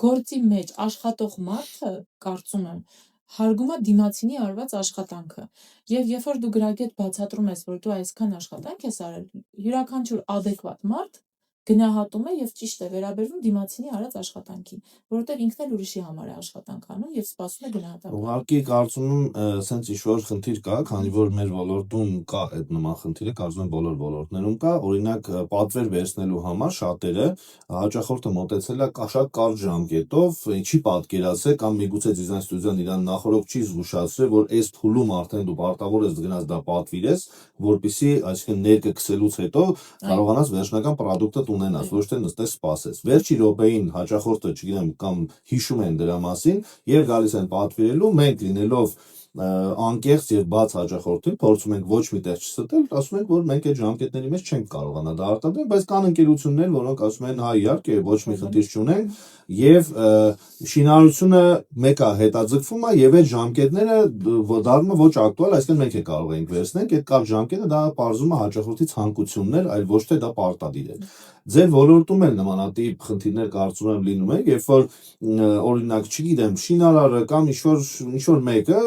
գործի մեջ աշխատող մարդը, կարծում եմ, հարգում է դիմացինի արված աշխատանքը։ Եվ երբ որ դու գրագետ բացատրում ես, որ դու այսքան աշխատանք ես արել, յուրաքանչյուր adekvat մարդ գնահատում է եւ ճիշտ է վերաբերվում դիմացինի արած աշխատանքին, որովհետեւ ինքն էլ ուրիշի համար է աշխատանք անում եւ սպասում է գնահատական։ Ուղղակի կարծում եմ, սենց ինչ-որ խնդիր կա, քանի որ մեր ոլորտում կա այդ նման խնդիրը, կարծում եմ բոլոր ոլորտներում կա, օրինակ պատվեր վերցնելու համար շատերը հաճախորդը մոտեցել է շատ կարճ ժամկետով, չի պատկերացել կամ միգուցե դիզայն ստուդիան իրան նախորդ չի զգուշացրել, որ այս փուլում արդեն դու պարտավոր ես գնաս դա պատվիրես, որպեսզի, այսինքն ներկը քսելուց հետո կարողանաս վերջնական պրոդուկտը ունենաս, ոչ թե նստես սպասես։ Վերջի րոպեին հաճախորդը, չգիտեմ, կամ հիշում են դրա մասին եւ գալիս են պատվիրելու, մենք լինելով անկեղծ եւ բաց հաճախորդին, փորձում ենք ոչ մի տեղ չստել, ասում ենք, որ մենք այդ ժամկետների մեջ չենք կարողանա դա արտադրել, բայց կան ընկերություններ, որոնք ասում են, հա, իհարկե, ոչ մի խնդիր չունենք եւ շինարարությունը մեկը հետաձգվում է եւ այդ ժամկետները դառնում է ոչ ակտուալ, այսինքն մենք կարող ենք վերցնենք այդ կարճ ժամկետը, դա բարձում է հաճախորդի ցանկություններ, այլ ոչ թե դա պարտադիր է։ Ձեր ոլորտում էլ նմանատիպ խնդիրներ կարծում եմ լինում են, երբ որ օրինակ, չգիտեմ, շինարարը կամ ինչ-որ մեկը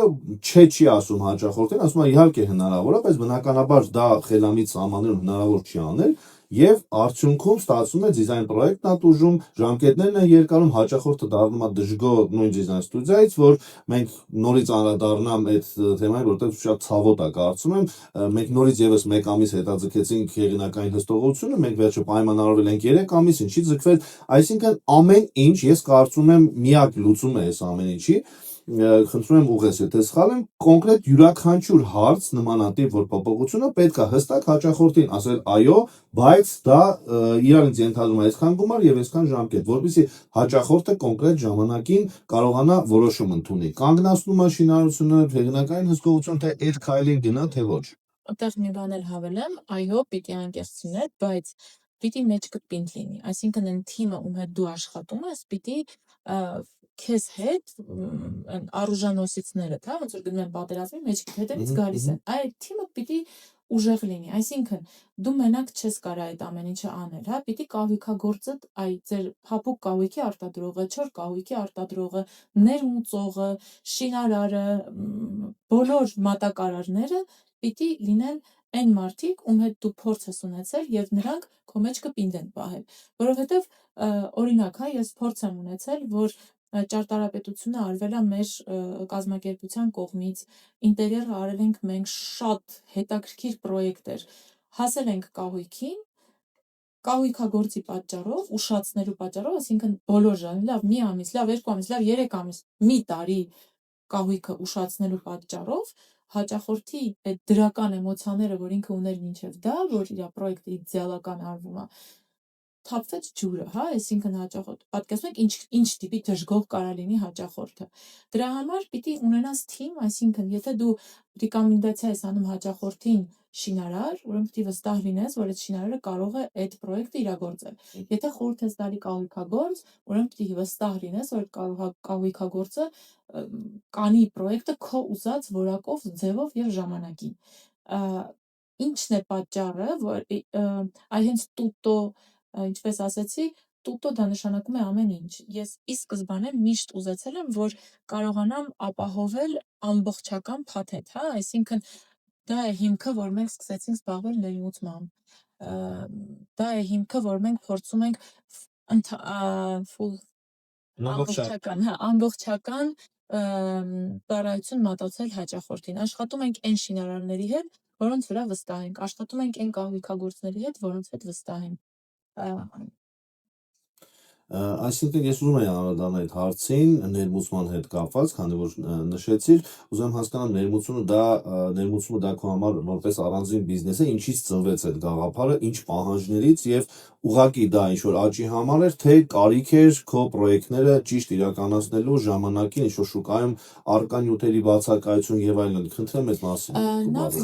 չի ասում հաճախորդին, ասում է իհարկե հնարավոր է, բայց բնականաբար դա խելամիտ սահմաններում հնարավոր չի անել եւ արդյունքում ստացվում է դիզայն պրոյեկտն է տուժում, ժամկետներն են երկարում, հաճախորդը դառնում է դժգոհ նույն դիզայն ստուդիայից, որ մենք նորից անդրադառնամ այդ թեմային, որտեղ շատ ցավոտ է, կարծում եմ, մենք նորից եւս 1 ամիս հետաձգեցինք հեղինակային հսկողությունը, մենք վերջը պայմանավորվել ենք 3 ամիս, ինչի ձգվել, այսինքն ամեն ինչ, ես կարծում եմ, միակ լուծումը է այս ամեն ինչի, խնդրում եմ ուղղես, եթե սխալ եմ, կոնկրետ յուրաքանչյուր հարց նմանատիպ որ փոփոխությունը պետք է հստակ հաճախորդին ասել այո, բայց դա իրանից ենթադրում է այսքան գումար եւ այսքան ժամկետ, որպեսզի հաճախորդը կոնկրետ ժամանակին կարողանա որոշում ընդունի։ Կանգնացնում է շինարարությունը, հեղինակային հսկողությունը, թե այդ քայլին գնա, թե ոչ։ Այդտեղ մի բան էլ հավելեմ, այո, պիտի անկեղծ լինել, բայց պիտի մեջքը պինդ լինի, այսինքն այն թիմը, ում հետ դու աշխատում ես, պիտի քեզ հետ այն առուժանոսիցները, հա, ոնց որ գնում են պատերազմի մեջ, հետևից գալիս են։ Այդ թիմը պիտի ուժեղ լինի, այսինքն դու մենակ չես կարա այդ ամեն ինչը անել, հա, պիտի կահույքագործը, այ ձեր փափուկ կահույքի արտադրողը, չոր կահույքի արտադրողը, ներմուծողը, շինարարը, բոլոր մատակարարները պիտի լինեն այն մարդիկ, ում հետ դու փորձ ես ունեցել եւ նրանք քո մեջ կպինդեն պահել, որովհետեւ օրինակ, հա, ես փորձ եմ ունեցել, որ ճարտարապետությունը արվել է մեր կազմակերպության կողմից, ինտերիերը արել ենք մենք, շատ հետաքրքիր պրոյեկտ էր, հասել ենք կահույքին, կահույքագործի պատճառով, ուշացնելու պատճառով, այսինքն բոլոր ժամ, լավ մի ամիս, լավ 2 ամիս, լավ 3 ամիս, մի տարի կահույքը ուշացնելու պատճառով հաճախորդի այդ դրական էմոցիաները, որ ինքը ուներ մինչև դա, որ իր պրոյեկտը իդեալական արվում է, թափվեց ջուրը, հա, այսինքն հաճախորդ, պատկերացնում եք ինչ տիպի դժգոհ կարա լինի հաճախորդը։ Դրա համար պիտի ունենաս թիմ, այսինքն եթե դու ռեկոմենդացիա ես անում հաճախորդին շինարար, ուրեմն պիտի վստահ լինես, որ այդ շինարարը կարող է այդ պրոյեկտը իրագործել։ Եթե խորհուրդ ես տալի կահույքագործ, ուրեմն պիտի վստահ լինես, որ այդ կահույքագործը կանի պրոյեկտը քո ուզած որակով, ձևով եւ ժամանակին։ Ինչն է պատճառը, որ այ հենց տուտո, ինչպես ասեցի, տուտո դա նշանակում է ամեն ինչ։ Ես ի սկզբանե միշտ ուզեցել եմ, որ կարողանամ ապահովել ամբողջական փաթեթ, հա, այսինքն դա է հիմքը, որ մենք սկսեցինք զբաղվել ներմուծմամբ։ Դա է հիմքը, որ մենք փորձում ենք ամբողջական ծառայություն մատուցել հաճախորդին։ Աշխատում ենք այն շինարարների հետ, որոնց վրա վստահ ենք, աշխատում ենք այն կահույքագործների հետ, որոնց հետ վստահ ենք։ Այսինքն ես ուզում եի անդրադառնալ այդ հարցին ներմուծման հետ կապված, քանի որ նշեցիր, ուզում եմ հասկանալ ներմուծումը դա քո համար որպես առանձին բիզնես է, ինչից ծնվեց այդ գաղափարը, ինչ պահանջներից եւ ուղղակի դա ինչ որ աճի համար էր, թե կարիք էր քո պրոյեկտները ճիշտ իրականացնելու ժամանակին, ինչ որ շուկայում առկա նյութերի բացակայություն եւ այլն։ Խնդրեմ այդ մասին։ Նախ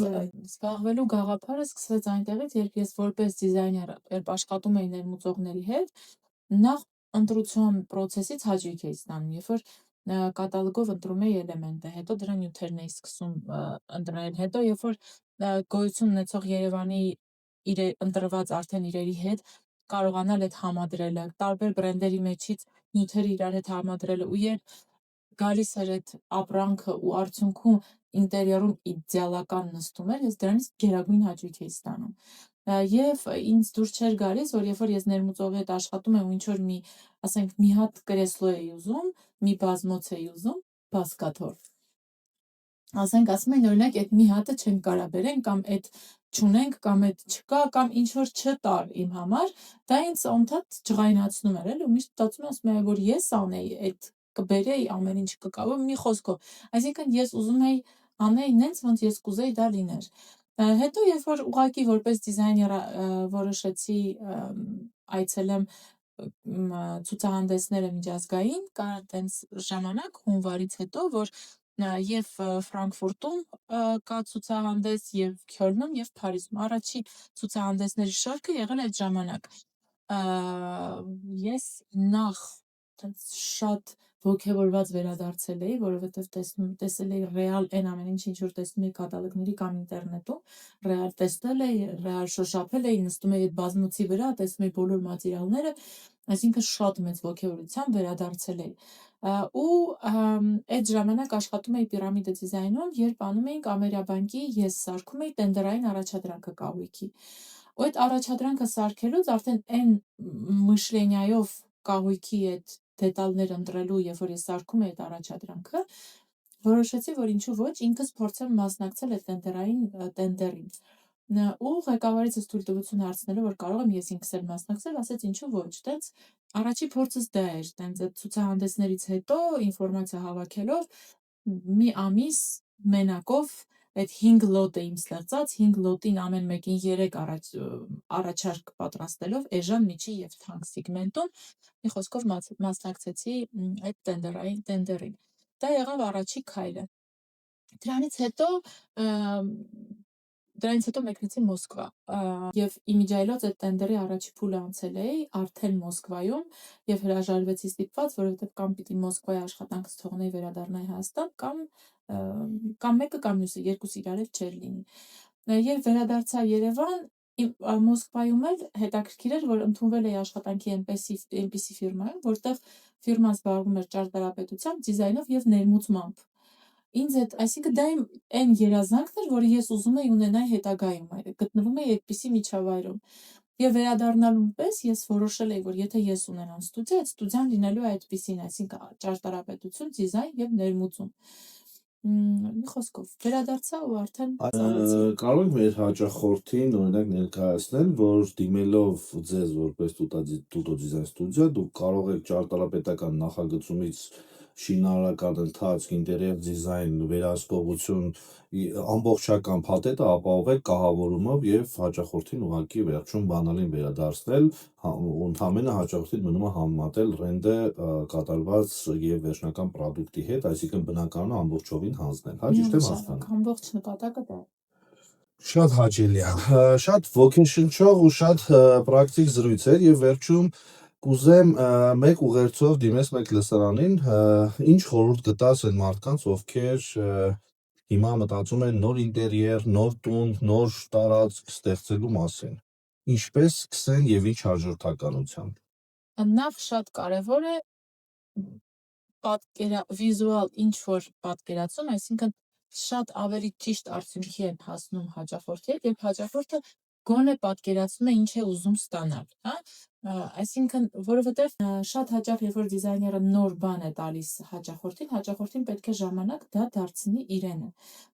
զբաղվելու գաղափարը սկսվեց այնտեղից, երբ ես որպես դիզայներ աշխատում էի ներմուծողների հետ, նախ ընտրության process-ից հաճույք էի ստանում, երբ որ կատալոգով ընտրում էի էլեմենտը, հետո դրա նյութերն էի սկսում ընտրել, հետո երբ որ գոյություն ունեցող Երևանի իր ընտրված արդեն իրերի հետ կարողանալ այդ համադրելը, տարբեր բրենդերի մեջից նյութերը իրար հետ համադրելը, ու երբ գալիս էր այդ ապրանքը ու արդյունքում ինտերիերում իդեալական նստում էր, ես դրանից գերագույն հաճույք էի ստանում։ Եվ ինձ դուր չէր գալիս, որ երբ որ ես ներմուծողի հետ աշխատում եմ ու ինչ որ ասենք մի հատ կրեսլո էի ուզում, մի բազմոց էի ուզում, բասկաթոռ։ Ասենք ասում են օրինակ այդ մի հատը չենք կարա բերենք կամ այդ չունենք կամ այդ չկա կամ ինչ որ չտար իմ համար, դա ինձ ոնթատ ջղայնացնում էր, էլի ու միշտ մտածում եմ, ասում եմ, որ ես անեի այդ կբերեի ամեն ինչ կկա, մի խոսքով։ Այսինքն ես ուզում էի անեի նենց, ոնց ես կուզեի դա լիներ։ Հետո երբ որ ուղղակի որպես դիզայներ որոշեցի այցելեմ ցուցահանդեսները միջազգային, կա տենց ժամանակ հունվարից հետո, որ եւ Ֆրանկֆուրտում կա ցուցահանդես, եւ Քյոլնում, եւ Փարիզում։ Առաջին ցուցահանդեսների շարքը եղել այդ ժամանակ։ Ես նախ շատ ոգևորված վերադարձել էի, որովհետև տեսել էի ռեալ այն ամեն ինչ, ինչ որ տեսնում էի կատալոգների կամ ինտերնետում, ռեալ տեսնել էի, ռեալ շոշափել էի, նստում էի այդ բազմոցի վրա, տեսնում էի բոլոր մատերիալները, այսինքն շատ մեծ ոգևորությամբ վերադարձել էի։ Ու այդ ժամանակ աշխատում էի Պիրամիդա դիզայնում, երբ անում էինք Ամերիաբանկի, ես սարքում էի տենդերային առաջադրանքը կահույքի։ Ու այդ առաջադրանքը սարքելուց արդեն այն մշլենյայով կահույքի այդ դետալներ ընտրելու, երբ որ ես սարքում էի այդ առաջադրանքը, որոշեցի, որ ինչու ոչ, ինքս փորձեմ մասնակցել այդ տենդերային տենդերին։ Ու ղեկավարիցս թույլտվություն հարցնելով, որ կարող եմ ես ինքս էլ մասնակցել, ասեց ինչու ոչ, տենց առաջի փորձս դա էր, տենց այդ ցուցահանդեսներից հետո ինֆորմացիա հավաքելով մի ամիս մենակով այդ 5 լոտ էիմ ստեղծած, 5 լոտին ամեն մեկին 3 առաջարկ պատրաստելով էժան, միջի եւ թանկ սեգմենտում, մի խոսքով մասնակցեցի այդ տենդերային տենդերին։ Դա եղավ առաջի քայլը։ Դրանից հետո Դրանից հետո մեկնեցի Մոսկվա եւ իմիջայլոց այդ տենդերի առաջի փուլը անցել էի արդեն Մոսկվայում եւ հրաժարվեցի ստիպված, որովհետեւ կամ պիտի Մոսկվայի աշխատանքս թողնեի վերադառնայի Հայաստան, կամ մեկը կամ մյուսը, երկուսը իրար չէր լինի։ Երբ վերադարձա Երևան, Մոսկվայում էլ հետաքրքիր էր, որ ընդունվել էի աշխատանքի այնպիսի ֆիրմայում, որտեղ ֆիրման զբաղվում էր ճարտարապետությամբ, դիզայնով եւ ներմուծմամբ։ Ինձ այդ, այսինքն դա իմ այն երազանքն էր, որը ես ուզում էի ունենալ հետագայում, գտնվում էի այդպիսի միջավայրում։ Եվ վերադառնալուն պես ես որոշել էի, որ եթե ես ունենամ ստուդիա, այդ ստուդիան լինելու է այդպիսին, այսինքն ճարտարապետություն, դիզայն եւ ներմուծում։ Մի խոսքով վերադարձա ու արդեն կարող ենք մեր հաճախորդին օրինակ ներկայացնել, որ դիմելով ձեզ որպես Tuto Design ստուդիա, դուք կարող եք ճարտարապետական նախագծումից շինարարական ընթացք, ինտերիեր դիզայն, վերահսկողություն, ամբողջական փաթեթը ապահովել կահավորումով եւ հաճախորդին ուղղակի վերջում բանալին վերադարձնել, ընդհանրապես հաճախորդին մնում է համեմատել ռենդը կատարված եւ վերջնական պրոդուկտի հետ, այսինքն բնակարանը ամբողջովին հանձնել, հա, ճիշտ եմ հասկանում։ Ամբողջ նպատակը դա է։ Շատ հաճելի է, շատ ոգեշնչող ու շատ պրակտիկ զրույց էր եւ վերջում կուզեմ մեկ ուղերձով դիմես մեկ լսարանին, ինչ խորհուրդ կտաս այն մարդկանց, ովքեր հիմա մտածում են նոր ինտերիեր, նոր տուն, նոր տարածք ստեղծելու մասին։ Ինչպես սկսեն եւ ինչ հաջորդականությամբ։ Նախ շատ կարևոր է վիզուալ ինչ որ պատկերացում, այսինքն շատ ավելի ճիշտ արդյունքի են հասնում հաճախորդի հետ, եւ հաճախորդը գոնե պատկերացնում է ինչ է ուզում ստանալ, հա, այսինքն որովհետեւ շատ հաճախ երբ որ դիզայները նոր բան է տալիս հաճախորդին պետք է ժամանակ դա դարձնի իրենը։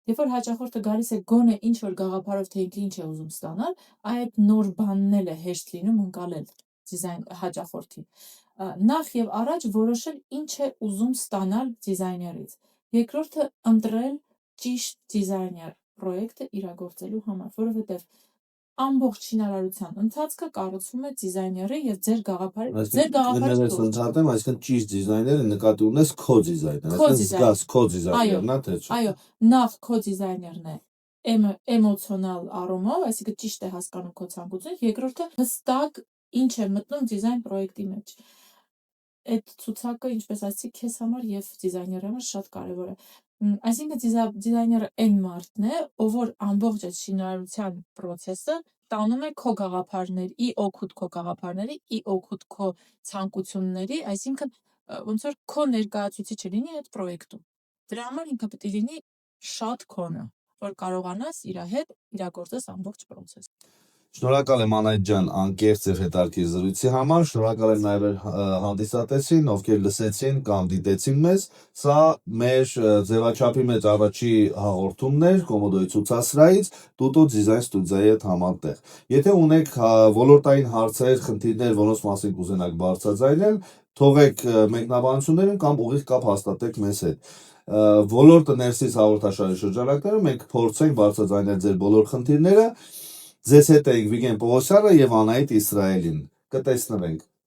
Երբ որ հաճախորդը գալիս է գոնե ինչ որ գաղափարով թե ինչ է ուզում ստանալ, այդ նոր բանն էլ է հեշտ լինում ընկալել դիզայն հաճախորդին։ Նախ եւ առաջ որոշել ինչ է ուզում ստանալ դիզայներից։ Երկրորդը ընտրել ճիշտ դիզայներ պրոյեկտը իրագործելու համար, որովհետեւ ամբողջ շինարարության ընթացքը կառուցվում է դիզայների եւ ձեր գաղափարի ընդհանրապես, այսինքն ճիշտ դիզայները նկատի ունես քո դիզայները, այսինքն զգաս քո դիզայներն է, թե չէ։ Այո, նախ քո դիզայներն է էմոցիոնալ առումով, այսինքն ճիշտ է հասկանում քո ցանկությունը, երկրորդը հստակ ինչ է մտնում դիզայն պրոյեկտի մեջ։ Այդ ցուցակը, ինչպես ասացի, քեզ համար եւ դիզայների համար շատ կարեւոր է։ Այսինքն դիզայները այն մարդն է, ով որ ամբողջ այդ շինարարության process-ը տանում է քո գաղափարների, օգուտ քո գաղափարների, օգուտ քո ցանկությունների, այսինքն ոնց որ քո ներկայացուցիչը լինի այդ պրոյեկտում։ Դրա համար ինքը պետք է լինի շատ քոնը, որ կարողանաս իր հետ իրագործես ամբողջ process։ Շնորհակալ եմ Անահիտ ջան, անկեղծ եւ հետաքրքիր զրույցի համար, շնորհակալ եմ նաեւ հանդիսատեսին, ովքեր լսեցին կամ դիտեցին մեզ։ Սա մեր ձևաչափի մեջ առաջի հաղորդումն էր Կոմոդոյի ցուցասրահից Tuto Design ստուդիայի հետ համատեղ։ Եթե ունեք ոլորտային հարցեր, խնդիրներ, որոնց մասին կուզենաք բարձրաձայնել, թողեք մեկնաբանություններում կամ ուղիղ կապ հաստատեք մեզ հետ։ Ոլորտը ներսից հաղորդաշարի շրջանակներում մենք փորձենք բարձրաձայնել ձեր բոլոր խնդիրները։ Ձեզ հետ ենք Վիգեն Պողոսյանը եւ Անահիտ Իսրայելին։ Կտեսնվենք։